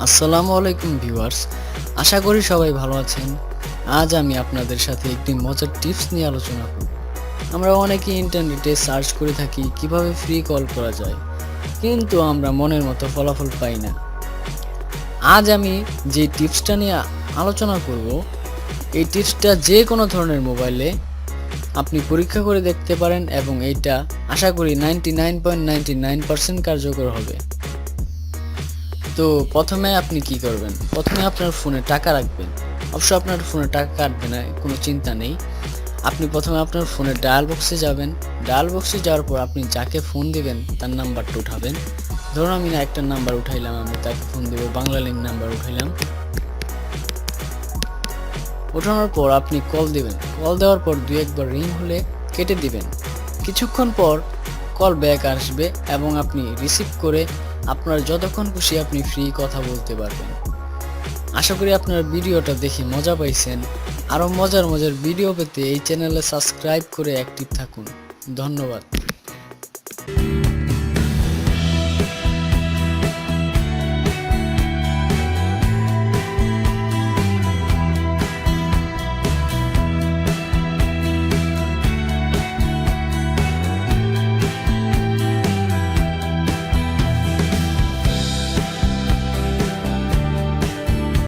আসসালামু আলাইকুম ভিউয়ার্স, আশা করি সবাই ভালো আছেন। আজ আমি আপনাদের সাথে একটি মজার টিপস নিয়ে আলোচনা করব। আমরা অনেকেই ইন্টারনেটে সার্চ করে থাকি কিভাবে ফ্রি কল করা যায়, কিন্তু আমরা মনের মতো ফলাফল পাই না। আজ আমি যে টিপসটা নিয়ে আলোচনা করব, এই টিপসটা যে কোনো ধরনের মোবাইলে আপনি পরীক্ষা করে দেখতে পারেন এবং এইটা আশা করি 99.99% কার্যকর হবে। তো প্রথমে আপনি কি করবেন? প্রথমে আপনার ফোনে টাকা রাখবেন। অবশ্য আপনার ফোনে টাকা কাটবে না, কোনো চিন্তা নেই। আপনি প্রথমে আপনার ফোনের ডায়াল বক্সে যাবেন। ডায়াল বক্সে যাওয়ার পর আপনি যাকে ফোন দিবেন তার নাম্বারটা উঠাবেন। ধরুন আমি একটা নাম্বার উঠাইলাম, আমি তাকে ফোন দেব, বাংলালিংক নাম্বার উঠাইলাম। ওঠানোর পর আপনি কল দিবেন। কল দেওয়ার পর দুই একবার রিং হলে কেটে দিবেন। কিছুক্ষণ পর কল ব্যাক আসবে এবং আপনি রিসিভ করে আপনার যতক্ষণ খুশি আপনি ফ্রি কথা বলতে পারবেন। আশা করি আপনার ভিডিওটা দেখে মজা পাইছেন। আরও মজার মজার ভিডিও পেতে এই চ্যানেলে সাবস্ক্রাইব করে অ্যাক্টিভ থাকুন। ধন্যবাদ।